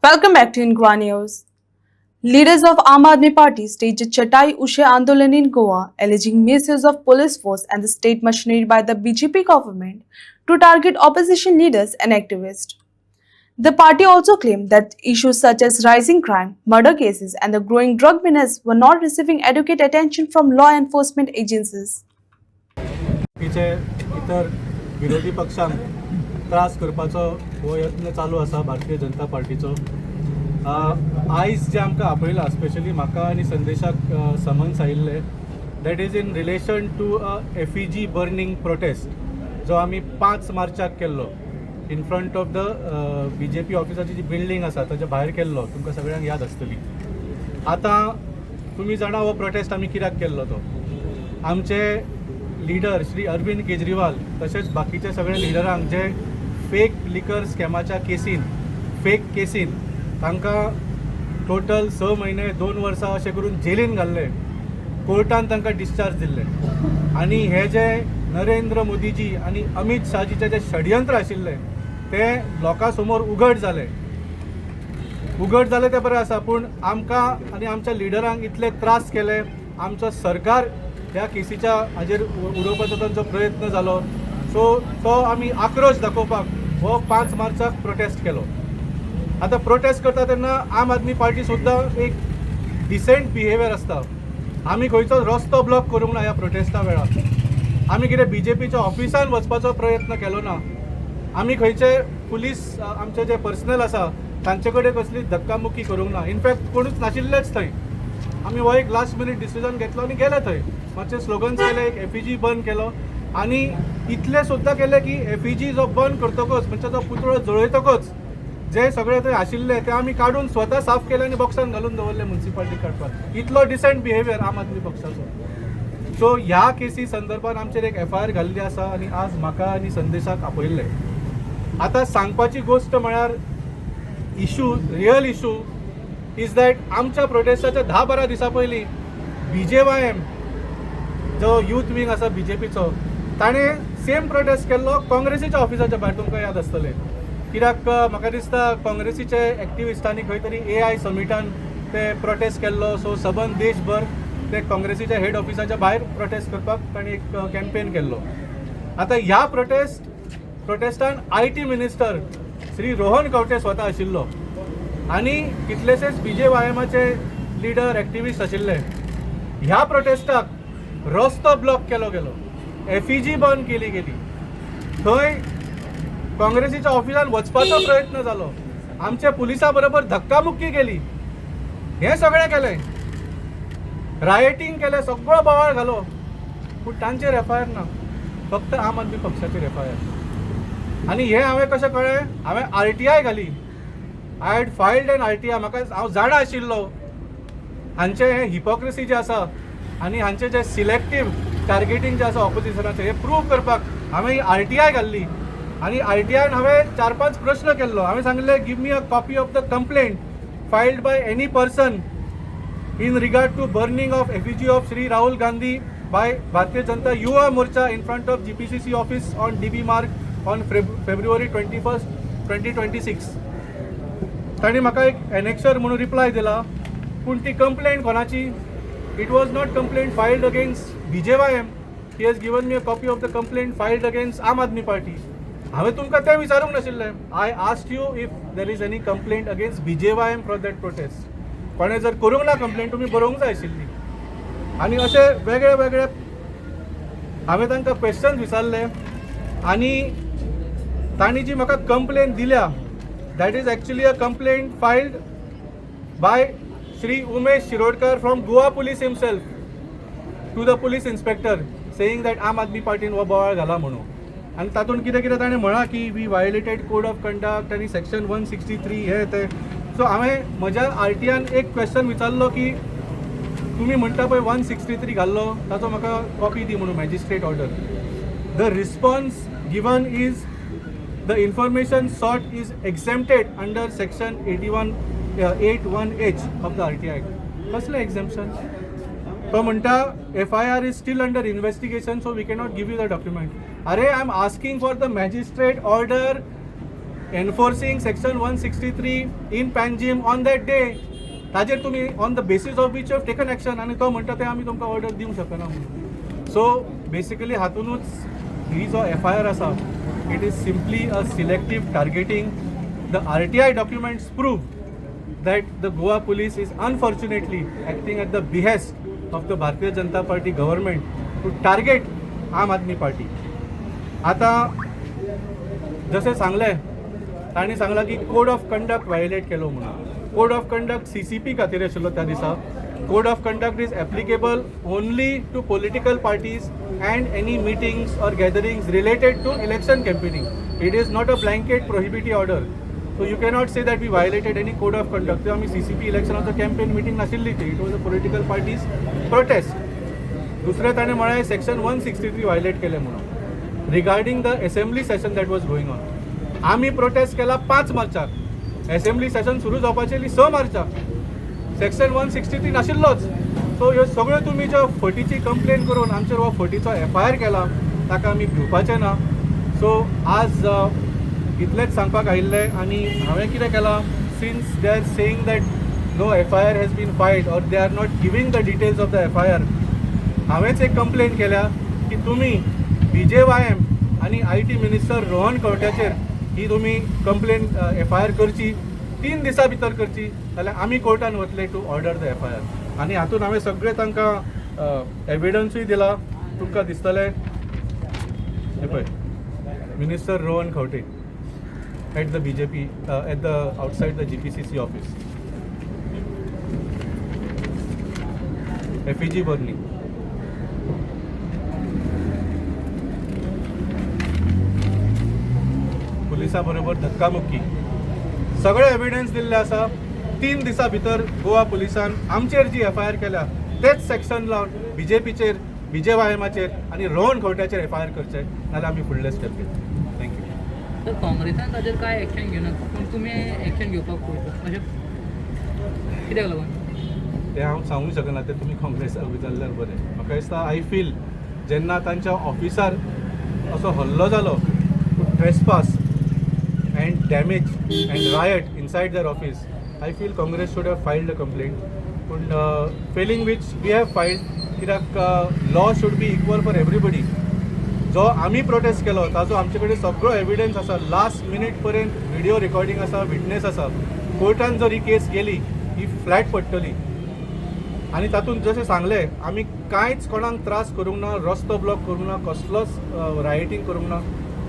Welcome back to Inqua News. Leaders of Aam Aadmi Party staged a Chatai Ushe Andolan in Goa, alleging misuse of police force and the state machinery by the BJP government to target opposition leaders and activists. The party also claimed that issues such as rising crime, murder cases, and the growing drug menace were not receiving adequate attention from law enforcement agencies. इतर विरोधी पक्षांक त्रास करपाचो हो यत्न चालू आसा भारतीय जनता पार्टीचो. आयज जे आमकां आपयला स्पेशली म्हाका आनी संदेशाक समन्स आयिल्ले that is in relation to FEG burning protest जो आमी 5 मार्चाक केल्लो in front of the BJP ऑफिसाची जी बिल्डींग आसा ताच्या भायर केल्लो. तुमकां सगळ्यांक याद आसतली. आतां तुमी जाणा हो प्रोटेस्ट आमी कित्याक केल्लो तो. आमचे लीडर श्री अरविंद केजरीवाल तशेंच बाकीचे सगळे लिडरांक जे फेक लिकर स्कॅमाच्या केसीन फेक केसीन तांकां टोटल 6 म्हयने 2 वर्सां अशें करून जेलीन घाल्ले. कोर्टान तांकां डिस्चार्ज दिल्ले. आनी हे जे नरेंद्र मोदीजी आनी अमित शाहजीचे जे षडयंत्र आशिल्ले ते लोकां समोर उघड जाले ते बरें आसा. पूण आमकां आनी आमच्या लिडरांक इतले त्रास केले. आमचो सरकार ह्या केसीच्या हाजेर उडोवपाचो तांचो प्रयत्न जालो. सो तो आमी आक्रोश दाखोवपाक हो 5 मार्चाक प्रोटेस्ट केलो. आतां प्रोटेस्ट करता तेन्ना आम आदमी पार्टी सुद्दां एक डिसेंट बिहेवियर आसता. आमी खंयचो रस्तो ब्लॉक करूंक ना ह्या प्रोटेस्टा वेळार. आमी कितें BJPच्या ऑफिसान वचपाचो प्रयत्न केलो ना. आमी खंयचे पुलीस आमचे जे पर्सनल आसा तांचे कडेन कसली धक्कामुक्की करूंक ना. इनफॅक्ट कोणूच नाशिल्लेच थंय. आमी हो एक लास्ट मिनीट डिसिजन घेतलो आनी गेले थंय. मातशे स्लोगन्स केले, एक एफईजी बंद केलो आनी इतले सुद्दां केले की एफईजी जो बंद करतकच म्हणजे तो पुतळो जळयतकच जे सगळे थंय आशिल्ले ते आमी काडून स्वता साफ केले आनी बॉक्सान घालून दवरले म्युनिसिपालिटी काडपाक. इतलो डिसेंट बिहेवियर आम आदमी पक्षाचो. सो ह्या केसी संदर्भात आमचेर एक FIR घाल्ली आसा आनी आज म्हाका आनी संदेशाक आपयल्ले. आतां सांगपाची गोष्ट म्हळ्यार issue real issue is that आमच्या प्रोटेस्टाच्या 10-12 दिसां पयलीं BJYM जो यूथ विंग आसा BJPचो ताणें सेम प्रोटेस्ट केल्लो काँग्रेसीच्या ऑफिसाच्या भायर. तुमकां याद आसतलें. कित्याक म्हाका दिसता काँग्रेसीचे एक्टिविस्टांनी खंय तरी AI समिटान ते प्रोटेस्ट केल्लो. सो सबंद देशभर ते काँग्रेसीच्या हेड ऑफिसाच्या भायर प्रोटेस्ट करपाक ताणें एक कॅम्पेन केल्लो. आतां ह्या प्रोटेस्टान IT मिनिस्टर श्री रोहन खंवटे स्वता आशिल्लो आनी कितलेशेच BJYMचे लिडर एक्टिविस्ट आशिल्ले. ह्या प्रोटेस्टाक रस्तो ब्लॉक केलो गेलो. एफईजी बंद केली गेली. थंय काँग्रेसीच्या ऑफिसान वचपाचो प्रयत्न जालो. आमच्या पुलिसां बरोबर धक्कामुक्की केली. हे सगळें केलें. रायटिंग केलें. सगळो बोवाळ घालो. पूण तांचेर FIR ना. फक्त आम आदमी पक्षाचेर FIR. आनी हे हांवें कशें कळ्ळें. हांवें RTI घाली. I had filed an RTI. म्हाका हांव जाणा आशिल्लो हांचे हे हिपोक्रेसी जे आसा आनी हांचे जे सिलेक्टीव टार्गेटींग जे आसा ऑपोजिशनाचें हे प्रूव करपाक हांवें RTI घाल्ली. आनी RTIन हांवें 4-5 प्रश्न केल्लो. हांवें सांगलें give me a copy of the complaint filed by any person in regard to burning of effigy of Shri Rahul Gandhi by Bharatiya Janata Yuva Morcha in front of GPCC office on DB Marg on February 21st, 2026. ताणी म्हाका एक annexure म्हणून reply दिला. पूण ती complaint कोणाची. It was not complaint filed against BJYM. He has given me a copy of the complaint filed against Aam Aadmi Party. हांवें तुमकां तें विचारूंक नाशिल्लें. I asked you if there is any complaint against BJYM for that protest. कोणें जर करूंक ना complaint तुमी बरोवंक जाय आशिल्ली. आनी अशे वेगळे वेगळे हांवें तांकां क्वेश्चन्स विचारले आनी तांणी जी म्हाका कंप्लेंट दिल्या that is actually a complaint filed by Shri Umesh Shirodkar from Goa police himself to the police inspector saying that Aam Aadmi पार्टीन हो बोवाळ घाला म्हणून. आनी तातूंत कितें कितें ताणें म्हणा की we violated code of conduct आनी सेक्शन 163 हे ते. सो हांवें म्हज्या RTIन एक क्वेश्चन विचारलो की तुमी म्हणटा पळय 163 घाल्लो ताचो म्हाका कॉपी दी म्हणून magistrate order. The response given is the information sought is exempted under section 81H of the RTI. कसलें एक्झेम्पशन. तो म्हणटा FIR is still under investigation so we cannot give you the document. अरे I am asking for the magistrate order enforcing section 163 in Panjim on that day. ताजेर तुमी on the basis of which you have taken action आनी तो म्हणटा ते आमी तुमकां order दिवंक शकना म्हणून. सो बेसिकली हातूनच ही जो FIR आसा it is simply a selective targeting. The RTI documents prove that the Goa police is unfortunately acting at the behest of the Bharatiya Janata Party government to target Aam Aadmi Party. आता जसे सांगले ताणी सांगला की code of conduct violet केलो म्हणून. Code of conduct CCP खातीर आशिल्लो त्या दिसा. Code of conduct is applicable only to political parties and any meetings or gatherings related to election campaigning. It is not a blanket prohibitory order. So you cannot say that we violated any code of conduct. So आम्ही CCP election of the campaign meeting नाशिल्ली ती. It was a political parties protest. दुसरे ताणे म्हळें section 163 violet केले म्हणून. Regarding the assembly session that was going on. आम्ही prostate केला 5 मार्चाक. असेंब्ली सेशन सुरू जावपाची 6 मार्चाक. सेक्शन 163 नाशिल्लोच. सो ह्यो सगळ्यो तुमी ज्यो फटीची कंप्लेन करून आमचेर हो फटीचो FIR केला ताका आमी भिवपाचें ना. सो आज इतलेंच सांगपाक आयिल्लें. आनी हांवें कितें केलां, since they are saying that no FIR has been filed or they are not giving the details of the FIR, हांवेंच एक कंप्लेन केल्या की तुमी BJYM आनी IT मिनिस्टर रोहन खंवट्याचेर ही तुमी कंप्लेन FIR करची, 3 दिसां भितर करची, जाल्यार आमी कोर्टान वतले टू ऑर्डर द FIR. आनी हातून हांवें सगळे तांकां एविडन्सूय दिला. तुमकां दिसतलें हे पळय minister Rohan Khaunte at the BJP at the outside the GPCC office. FEG burning. पुलिसां बरोबर धक्कामुक्की सगळे एविडन्स दिल्ले आसा. 3 दिसां भितर गोवा पुलिसान आमचेर जी FIR केल्या तेच सेक्शन लावन BJPचेर, BJYMचेर आनी रोहन खंवट्याचेर FIR करचे, नाल्यार आमी फुडले स्टेप घेतले. थँक्यू. तर काँग्रेसान ताजेर कांय एक्शन घेवना, पूण तुमी एक्शन घेवपाक पळयता अशें कित्याक लागून ते हांव सांगूंक शकना. ते तुमी काँग्रेसाक विचारल्यार बरें. म्हाका दिसता आय फील जेन्ना तांच्या ऑफिसार असो हल्लो जालो, trespass and damage and riot inside their office, I feel Congress should have filed a complaint. But failing which we have filed, कित्याक law should be equal for everybody. जो आमी प्रोटेस्ट केलो ताजो आमचे कडेन सगळो एविडन्स आसा. लास्ट मिनीट पर्यंत व्हिडिओ रिकॉर्डिंग आसा, विटनेस आसा. कोर्टान जर ही केस गेली ही फ्लॅट पडटली. आनी तातूंत जशें सांगलें आमी कांयच कोणाक त्रास करूंक ना, रस्तो ब्लॉक करूंक ना, कसलोच रायटींग करूंक ना.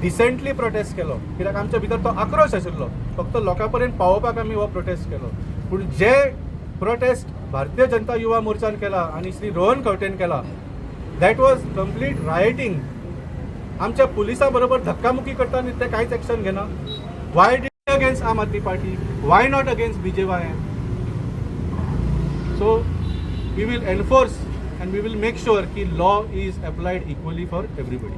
डिसेंटली प्रोटेस्ट केलो कित्याक आमच्या भितर तो आक्रोश आशिल्लो. फक्त लोकां पर्यंत पावोवपाक आमी हो प्रोटेस्ट केलो. पूण जे प्रोटेस्ट भारतीय जनता युवा मोर्चान केला आनी श्री रोहन खंवटेन केला दॅट वॉज कंप्लीट रायटींग. आमच्या पुलिसां बरोबर धक्कामुक्की करता आनी ते कांयच एक्शन घेना. Y did against Aam Aadmi party, why not against BJYM? So we will enforce and we will make sure कि law is applied equally for everybody.